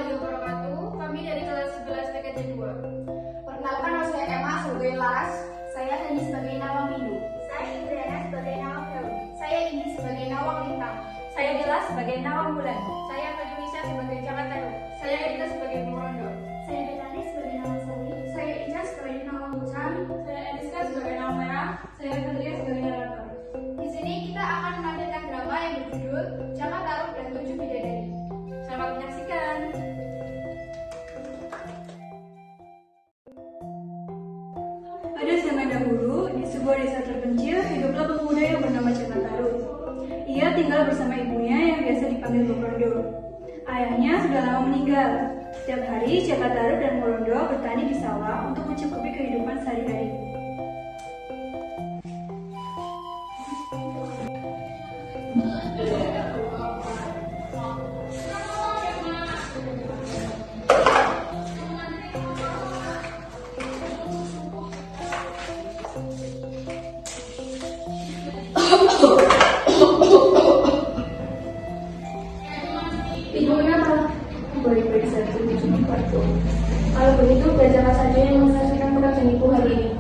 warahmatullahi wabarakatuh. Kami dari kelas 11 TKJ 2. Perkenalkan, nama saya Emma sebagai Laras. Saya Hani sebagai Nawang Windu. Saya Indriana sebagai Nawang Daud. Saya Indi sebagai Nawang Lintang. Saya Dila sebagai Nawang Bulan. Saya Fadlisha sebagai Jakarta. Saya Erika sebagai Morondo. Saya Betani sebagai Nawang Sari. Saya Ija sebagai Nawang Bucan. Saya Ediska sebagai Nawang Merah. Saya Fadlia sebagai narator. Di sini kita akan menampilkan drama yang berjudul Jaka Tarub dan 7 Bidadari. Selamat menyaksikan. Pada zaman dahulu, di sebuah desa terpencil, hiduplah pemuda yang bernama Jaka Tarub. Ia tinggal bersama ibunya yang biasa dipanggil Morondo. Ayahnya sudah lama meninggal. Setiap hari, Jaka Tarub dan Morondo bertani di sawah untuk mencukupi kehidupan sehari-hari. Ibunya malah baik-baik saja cuma batuk. Kalau begitu, belajarlah saja yang menyelesaikan pekerjaan ibu hari ini.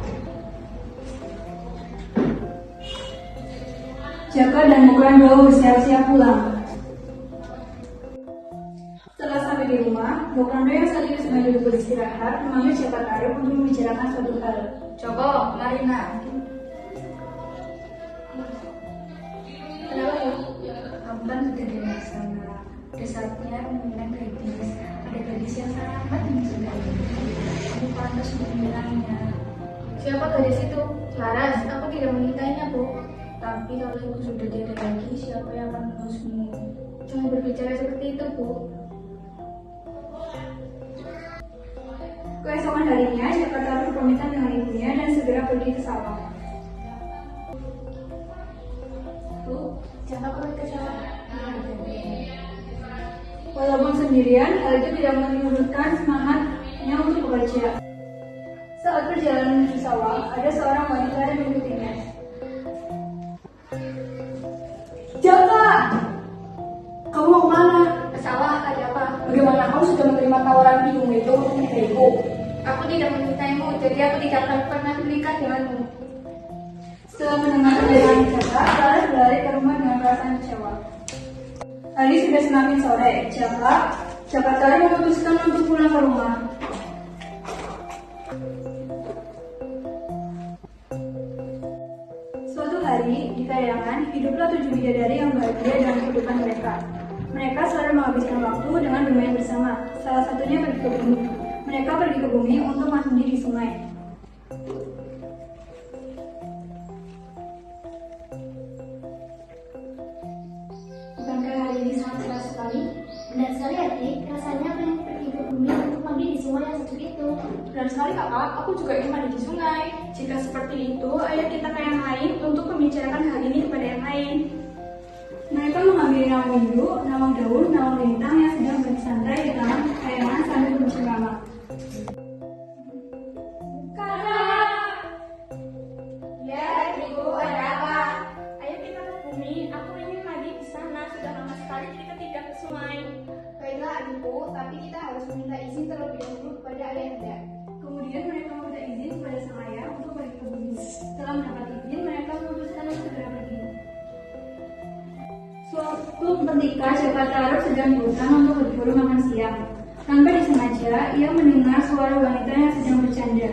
Jaka dan Morondo bersiap-siap pulang. Setelah sampai di rumah, Morondo yang saat itu sedang duduk beristirahat memanggil Jaka Tarub untuk membicarakan suatu hal. Coba, mari nak. Kenapa ya? Kamu kan sudah dewasa, nak. Udah saatnya memandang gadis. Ada gadis yang sangat mencintai. Kamu pantas untuk memilangnya. Siapa gadis itu? Laras, aku tidak menyintainya, Bu. Tapi kalau ibu sudah tiada lagi, siapa yang akan mengurusmu? Jangan berbicara seperti itu, Bu. Keesokan harinya, Jaka Tarub pamitan dengan ibunya dan segera pergi ke sawah. Bu, jangan pergi ke sawah. Walaupun sendirian, hal itu tidak menyurutkan semangatnya untuk bekerja. Saat perjalanan menuju sawah, ada seorang wanita yang mengikutinya. Jaka! Kamu mau kemana? Ke sawah, ada apa? Bagaimana kamu sudah menerima tawaran hidung itu untuk menikahiku? Aku tidak menyintaimu, jadi aku tidak akan pernah menikah denganmu. Setelah mendengar perjalanan Jaka, Laras berlari ke rumah dengan perasaan kecewa. Hari sudah semakin sore. Jaka Tarub memutuskan untuk pulang ke rumah. Suatu hari, di kayangan, hiduplah 7 bidadari yang bahagia dengan kehidupan mereka. Mereka selalu menghabiskan waktu dengan bermain bersama. Salah satunya pergi ke bumi. Mereka pergi ke bumi untuk mandi di sungai. Bukankah hari ini sangat cerah sekali? Benar sekali, adik. Rasanya pengen pergi ke bumi untuk mandi di sungai yang sejuk itu. Benar sekali, Kakak. Aku juga ingin mandi di sungai. Jika seperti itu, ayo kita ke yang lain untuk membicarakan hal ini kepada yang lain. Mereka mengambil Nawang Windu, Nawang Daud, Nawang Lintang yang sedang bersantai di taman kayangan sambil bercengkrama. Ya, Ibu, ada apa? Ayo kita ke bumi. Aku ingin mandi di sana. Sudah lama sekali kita tidak ke sungai. Baiklah adikku, tapi kita harus meminta izin terlebih dahulu kepada ayahanda. Kemudian mereka meminta izin kepada sang ayah untuk pergi ke bumi. Setelah mendapat izin, mereka memutuskan untuk segera pergi. Suatu ketika Jaka Tarub sedang di hutan untuk berburu makan siang. Tanpa disengaja, ia mendengar suara wanita yang sedang bercanda.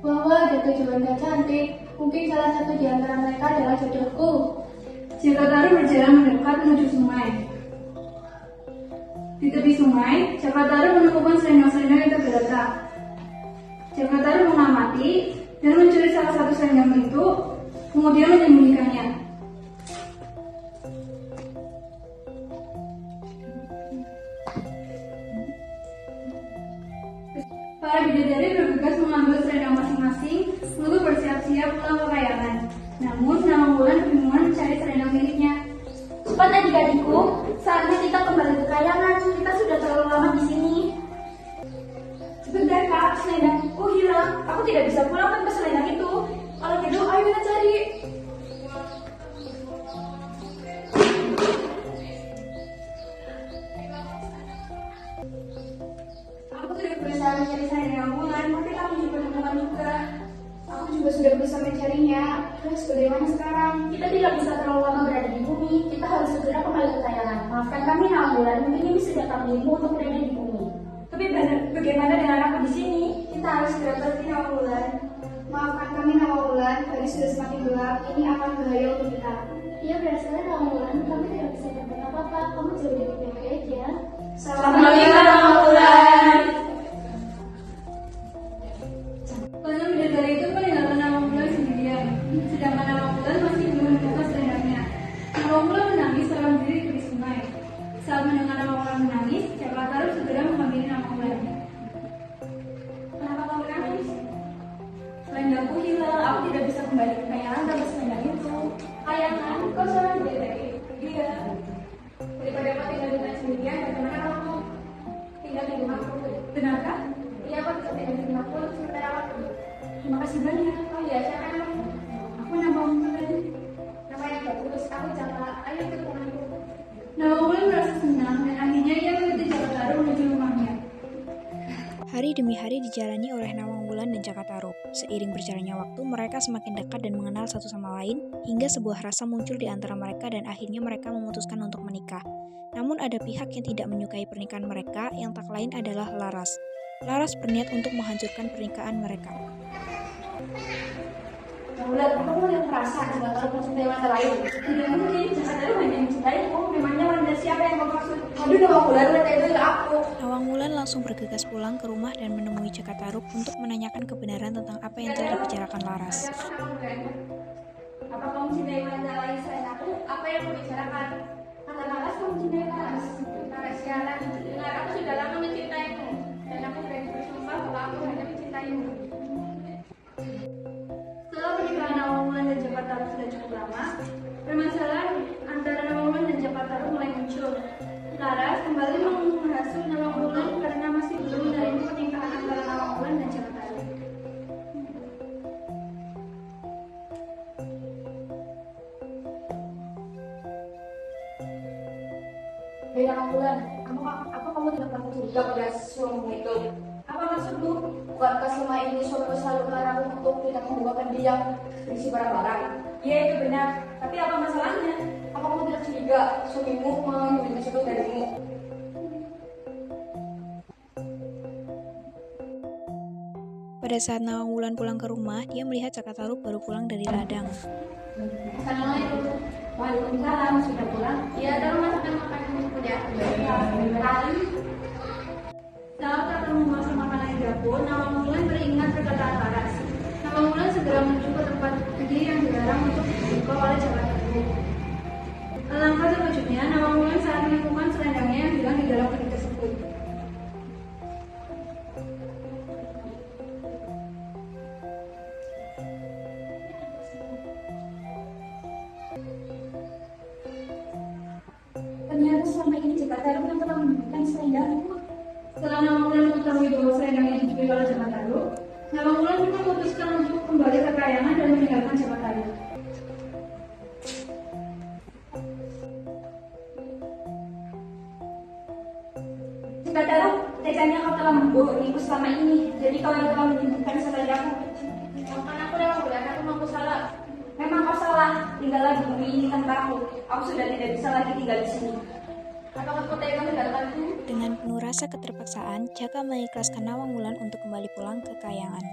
Wah, ada 7 wanita cantik. Mungkin salah satu di antara mereka adalah jodohku. Jaka Tarub berjalan mendekat menuju sungai. Di tepi sungai, Jaka Tarub menemukan selendang-selendang yang tergeletak. Jaka Tarub mengamati dan mencuri salah satu selendang itu, kemudian menyembunyikannya. Para bidadari bergegas mengambil selendang masing-masing, lalu bersiap-siap pulang ke kayangan. Namun, Nawang Bulan kebingungan mencari selendang miliknya. Cepat adik-adikku, saatnya kita kembali ke kayangan. Kita sudah terlalu lama di sini. Sebentar Kak, selendangku hilang. Aku tidak bisa pulang tanpa selendang itu. Kalau gitu, ayo kita cari. kami Nawangwulan, mungkin ini sudah takdirmu untuk berada di bumi. Tapi bagaimana dengan aku di sini? Kita harus segera pergi Nawangwulan. Maafkan kami Nawangwulan, hari sudah semakin gelap, ini akan bahaya untuk kita. Iya benar sekali Nawangwulan, kami tidak bisa berbuat apa-apa. Kamu jauh dari baik aja. Selamat tinggal Nawangwulan. Karena bidadari itu meninggalkan Nawangwulan sendirian, sedangkan Nawangwulan masih belum membuka selendangnya. Nawangwulan menangis seorang diri di sungai. Saat mendengar Nawangwulan menangis, Cakatarup segera menghampiri Nawangwulan. Kenapa kamu menangis? Selendangku hilang, aku tidak bisa kembali ke kayangan tanpa selendang itu. Kayangan, kau seorang bidadari. Iya. Daripada kau tinggal di tanah sendirian, bagaimana kamu tinggal di rumahku? Benarkah? Iya, kau bisa tinggal di rumahku sementara waktu. Terima kasih banyak. Oh iya, siapa namamu? Aku Nawangwulan. Nama yang bagus, aku Jaka. Ayo ikut denganku. Nawangwulan merasa senang dan akhirnya ia mengikuti Cakatarup menuju rumahnya. Hari demi hari dijalani oleh Nawangwulan dan Cakatarup. Seiring berjalannya waktu, mereka semakin dekat dan mengenal satu sama lain, hingga sebuah rasa muncul di antara mereka dan akhirnya mereka memutuskan untuk menikah. Namun ada pihak yang tidak menyukai pernikahan mereka, yang tak lain adalah Laras. Laras berniat untuk menghancurkan pernikahan mereka. Nawangwulan, kamu yang merasa Cakatarup mencintai wanita lain? Tidak mungkin, Cakatarup hanya mencintaiku. Memangnya wanita siapa yang kau maksud? Aduh, Nawangwulan, wanita itu adalah aku. Nawangwulan langsung bergegas pulang ke rumah dan menemui Cakatarup untuk menanyakan kebenaran tentang apa yang telah dibicarakan Laras. Apa kamu mencintai wanita lain selain aku? Apa yang kau bicarakan? Kata Laras, kamu mencintai Laras. Laras, sialan. Dengar, aku sudah lama mencintaimu. Dan aku berani bersumpah bahwa aku hanya mencintaimu. Setelah pernikahan Nawangwulan dan Cakatarup sudah cukup lama, permasalahan antara Nawangwulan dan Cakatarup mulai muncul. Laras kembali menghasut Nawangwulan karena masih belum menerima pernikahan antara Nawangwulan dan Cakatarup. Hei Nawangwulan, apa kamu tidak pernah curiga pada suamimu itu? Apa maksudmu? Bukankah selama ini suamimu selalu melarangmu untuk tidak membawakan dia yang berisi barang-barang? Iya, itu benar. Tapi apa masalahnya? Apa kamu tidak curiga suamimu membeli sesuatu darimu? Pada saat Nawangwulan pulang ke rumah, dia melihat Cakatarup baru pulang dari ladang. Assalamualaikum. Waalaikumsalam. Sudah pulang? Iya, dalam masakan makanan untuk ya. Kali. Saat akan memasak makanan di dapur, Nawangwulan beringat perkataan Laras. Nawangwulan segera menuju ke tempat berdiri yang dilarang untuk dibuka oleh Cakatarup. Alangkah terkejutnya, Nawangwulan saat menemukan selendangnya yang hilang di dalam peti tersebut. Ternyata selama ini Cakatarup yang telah menemukan selendangku. Setelah Nawangwulan mengetahui bahwa selendangnya dicuri oleh Cakatarup, Nawangwulan pun memutuskan untuk kembali ke kayangan dan meninggalkan Cakatarup. Cakatarup, teganya kau telah membohongiku selama ini. Jadi kau yang telah menyembunyikan selendangku. Maafkan aku Nawangwulan, aku mampu salah. Memang kau salah, tinggallah di bumi ini tanpa aku. Aku sudah tidak bisa lagi tinggal di sini. Apakah kau tega meninggalkanku? Dengan penuh rasa keterpaksaan, Jaka mengikhlaskan Nawangwulan untuk kembali pulang ke kayangan.